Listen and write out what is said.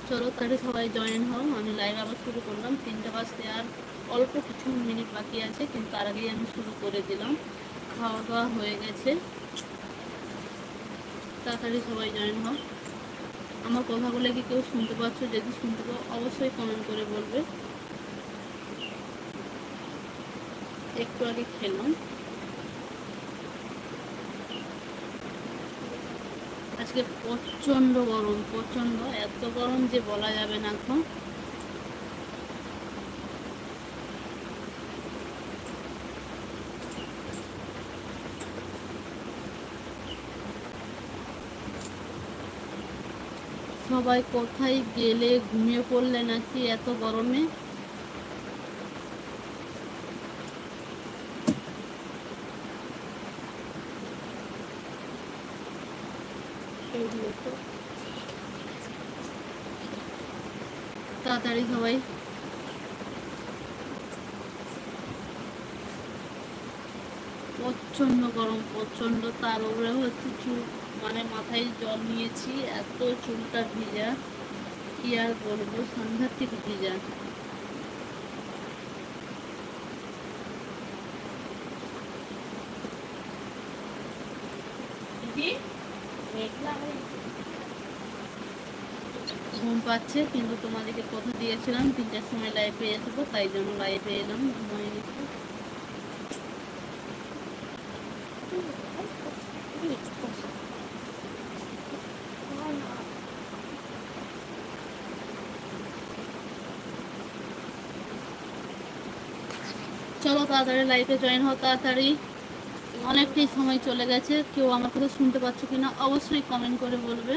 চলো তাহলে সবাই জয়েন হও। আমি লাইভ আবার শুরু করলাম। 3টা বাজতে আর অল্প কিছু মিনিট বাকি আছে, কিন্তু তার আগেই আমি শুরু করে দিলাম। খাওয়া দাওয়া হয়ে গেছে, তাড়াতাড়ি সবাই জয়েন হও। আমার কথাগুলো কি কেউ শুনতে পাচ্ছ? যদি শুনতে পাও অবশ্যই কমেন্ট করে বলবে। একটু আগে খেলাম। আজকে প্রচণ্ড গরম, প্রচণ্ড, এত গরম যে বলা যাবে না এখন। সবাই কোথায় গেলে? ঘুমিয়ে পড়লে নাকি এত গরমে? তাড়াতাড়ি সবাই। প্রচণ্ড গরম, প্রচণ্ড। তার উপরে হচ্ছে চুল, মানে মাথায় জল নিয়েছি, এত চুলটা ভিজা, কি আর বলবো, সাংঘাতিক ভিজা। ঘুম পাচ্ছে, কিন্তু তোমাদেরকে কথা দিয়েছিলাম 3টার সময় লাইভে আসবো, তাই জন্য লাইভে এলাম। ঘুমাই নিচ্ছি। চলো তাড়াতাড়ি লাইভে জয়েন হও, তাড়াতাড়ি। অনেকটাই সময় চলে গেছে। কেউ আমার কথা শুনতে পাচ্ছ কিনা অবশ্যই কমেন্ট করে বলবে।